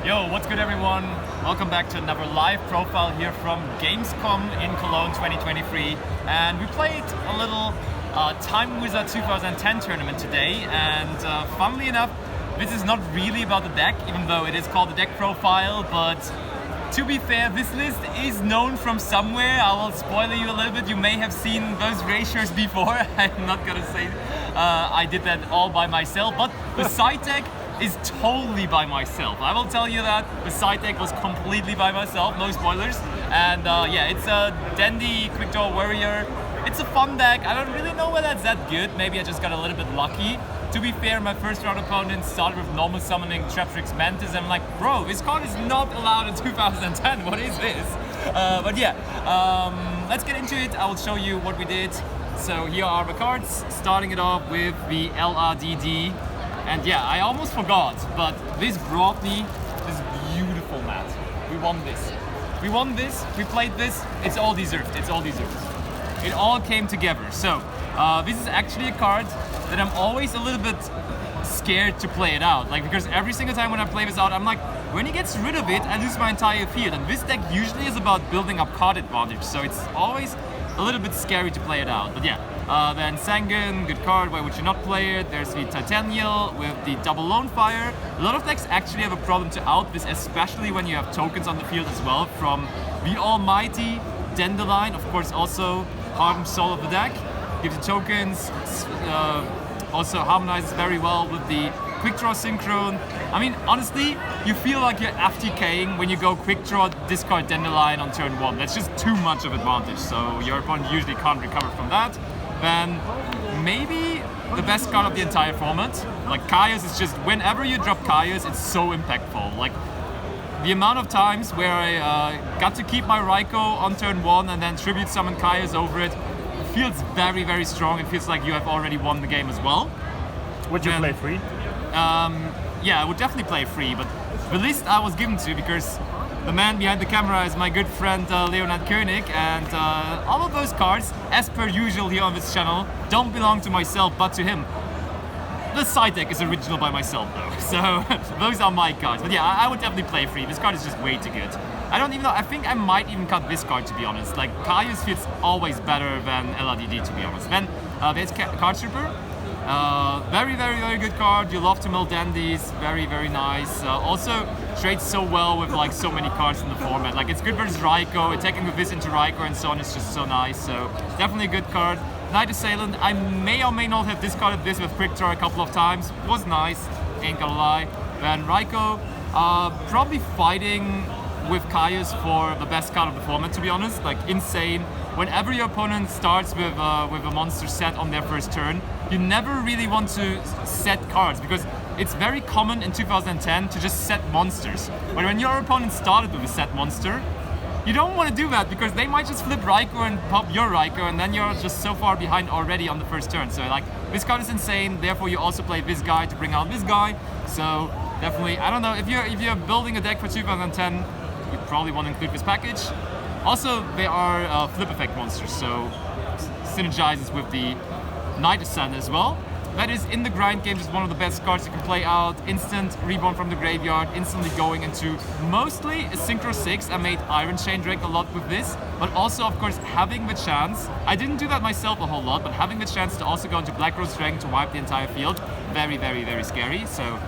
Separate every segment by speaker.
Speaker 1: Yo, what's good everyone? Welcome back to another live profile here from Gamescom in Cologne 2023. And we played a little Time Wizard 2010 tournament today, and funnily enough, this is not really about the deck, even though it is called the deck profile, but to be fair, this list is known from somewhere. I will spoil you a little bit. You may have seen those ratios before. I'm not gonna say I did that all by myself, but the side deck is totally by myself. I will tell you that the side deck was completely by myself, no spoilers. And yeah, it's a dandy Quickdraw warrior. It's a fun deck. I don't really know whether it's that good. Maybe I just got a little bit lucky. To be fair, my first round opponent started with normal summoning Traptrix Mantis. I'm like, bro, this card is not allowed in 2010. What is this? But yeah, let's get into it. I will show you what we did. So here are the cards, starting it off with the LRDD. And yeah, I almost forgot, but this brought me this beautiful mat. We won this. We won this, we played this, it's all deserved, it's all deserved. It all came together. So, this is actually a card that I'm always a little bit scared to play it out. Like, because every single time when I play this out, I'm like, when he gets rid of it, I lose my entire field. And this deck usually is about building up card advantage, so it's always a little bit scary to play it out. But yeah, then Sangan, good card, why would you not play it? There's the Titanial with the double Lone Fire. A lot of decks actually have a problem to out this, especially when you have tokens on the field as well, from the almighty Dandelion, of course also Hardened Soul of the deck. Gives you tokens, also harmonizes very well with the Quickdraw Synchron. I mean, honestly, you feel like you're FTKing when you go Quickdraw, discard Dandelion on turn 1. That's just too much of advantage, so your opponent usually can't recover from that. Then, maybe the best card of the entire format. Like, Kaios is just, whenever you drop Kaios, it's so impactful. Like, the amount of times where I got to keep my Raikou on turn 1 and then tribute summon Kaios over it, feels very, very strong. It feels like you have already won the game as well.
Speaker 2: Would you play free?
Speaker 1: Yeah, I would definitely play free, but the list I was given to because the man behind the camera is my good friend Leonard Koenig, and all of those cards, as per usual here on this channel, don't belong to myself but to him. The side deck is original by myself though, so those are my cards. But yeah, I would definitely play free. This card is just way too good. I don't even know, I think I might even cut this card to be honest. Like, Kaios feels always better than LRDD to be honest. Then there's Card Trooper. Very, very, very good card. You love to mill dandies. Very, very nice. Also trades so well with like so many cards in the format. Like, it's good versus Raikou. Attacking with this into Raikou and so on is just so nice. So definitely a good card. Knight Assailant. I may or may not have discarded this with Quickdraw a couple of times. Was nice. Ain't gonna lie. Then Raikou. Probably fighting with Kaios for the best card of the format, to be honest. Like, insane. Whenever your opponent starts with a monster set on their first turn, you never really want to set cards because it's very common in 2010 to just set monsters. But when your opponent started with a set monster, you don't want to do that because they might just flip Raikou and pop your Raikou, and then you're just so far behind already on the first turn. So like, this card is insane. Therefore, you also play this guy to bring out this guy. So definitely, I don't know, if you're building a deck for 2010, you probably want to include this package. Also, they are flip effect monsters, so synergizes with the Knight Ascent as well. That is, in the grind game, just one of the best cards you can play out. Instant reborn from the graveyard, instantly going into mostly a Synchro 6. I made Iron Chain Drake a lot with this, but also, of course, having the chance, I didn't do that myself a whole lot, but having the chance to also go into Black Rose Dragon to wipe the entire field, very, very, very scary. So,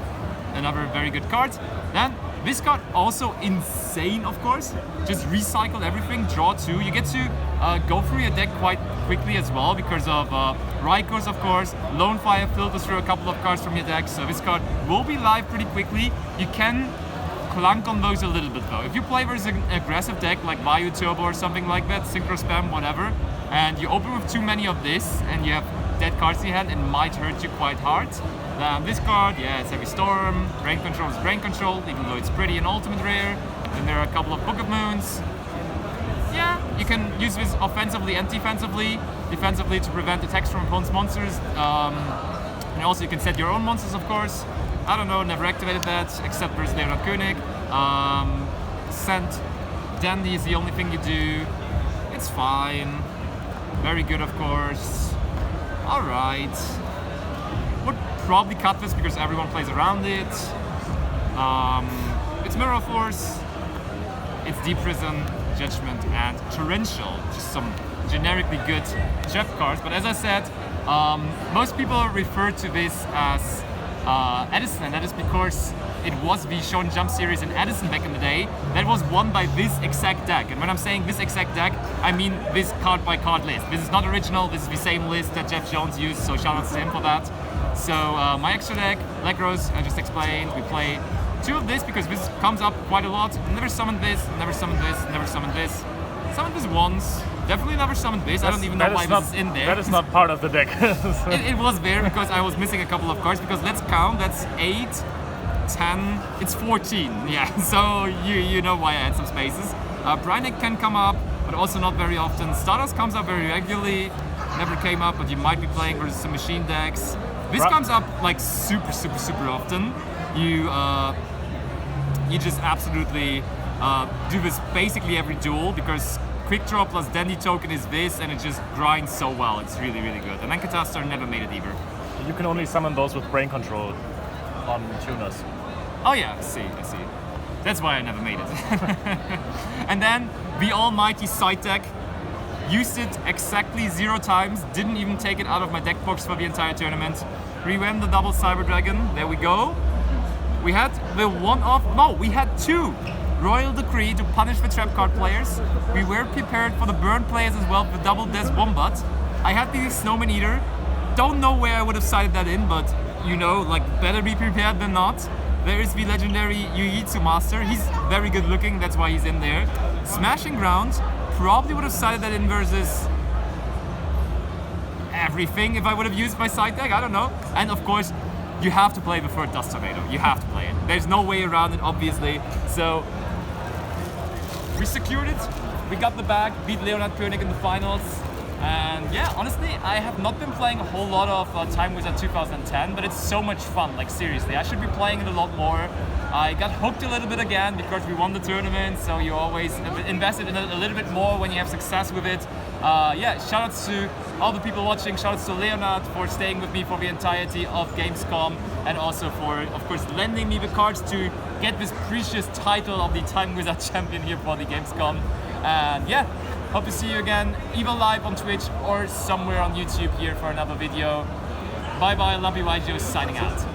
Speaker 1: another very good card. Then, this card also insane, of course. Just recycle everything, draw 2. You get to go through your deck quite quickly as well because of Raikous, of course. Lone Fire filters through a couple of cards from your deck, so this card will be live pretty quickly. You can clunk on those a little bit though. If you play versus an aggressive deck like Vayu Turbo or something like that, Synchro Spam, whatever, and you open with too many of this and you have dead cards in your hand, it might hurt you quite hard. This card, yeah, it's Heavy Storm. Brain Control is Brain Control, even though it's pretty and ultimate rare. Then there are a couple of Book of Moons. Yeah, you can use this offensively and defensively. Defensively to prevent attacks from opponent's monsters. And also you can set your own monsters, of course. I don't know, never activated that, except versus Leonard Koenig. Sent Dandy is the only thing you do. It's fine. Very good, of course. Alright. Would probably cut this because everyone plays around it. It's It's Mirror Force, it's Deep Prison, Judgment, and Torrential. Just some generically good Jeff cards. But as I said, most people refer to this as Edison, and that is because it was the Shonen Jump series in Edison back in the day that was won by this exact deck. And when I'm saying this exact deck, I mean this card by card list. This is not original, this is the same list that Jeff Jones used, so shout out to him for that. So my extra deck, Legros, I just explained, we play 2 of this because this comes up quite a lot. Never summoned this, never summoned this, never summoned this. Summoned this once, definitely never summoned this. I don't even know why this is in there.
Speaker 2: That is not part of the deck.
Speaker 1: It was there because I was missing a couple of cards, because let's count, that's 8, 10, it's 14, yeah, so you know why I had some spaces. Brynick can come up, but also not very often. Stardust comes up very regularly, never came up, but you might be playing versus some machine decks. This comes up like super often. You just absolutely do this basically every duel, because Quickdraw plus Dandy Token is this, and it just grinds so well. It's really good. And then Catastar never made it either.
Speaker 2: You can only summon those with brain control on tuners.
Speaker 1: Oh yeah, I see. That's why I never made it. And then the almighty side deck. Used it exactly 0 times, didn't even take it out of my deck box for the entire tournament. Reran the double Cyber Dragon, there we go. We had the we had 2 Royal Decree to punish the trap card players. We were prepared for the burn players as well, the double Des Wombat. I had the Snowman Eater. Don't know where I would have sided that in, but you know, like, better be prepared than not. There is the legendary Yujitsu Master. He's very good looking, that's why he's in there. Smashing Ground, probably would have sided that in versus everything if I would have used my side deck, I don't know. And of course, you have to play the third Dust Tornado. You have to play it. There's no way around it, obviously. So, we secured it. We got the bag, beat Leonard Koenig in the finals. And yeah, honestly, I have not been playing a whole lot of Time Wizard 2010, but it's so much fun, like seriously. I should be playing it a lot more. I got hooked a little bit again because we won the tournament, so you always invested in it a little bit more when you have success with it. Yeah, shoutouts to all the people watching, shoutouts to Leonard for staying with me for the entirety of Gamescom, and also for, of course, lending me the cards to get this precious title of the Time Wizard champion here for the Gamescom. And yeah, hope to see you again, either live on Twitch or somewhere on YouTube here for another video. Bye bye, Lumpy White Joe signing out.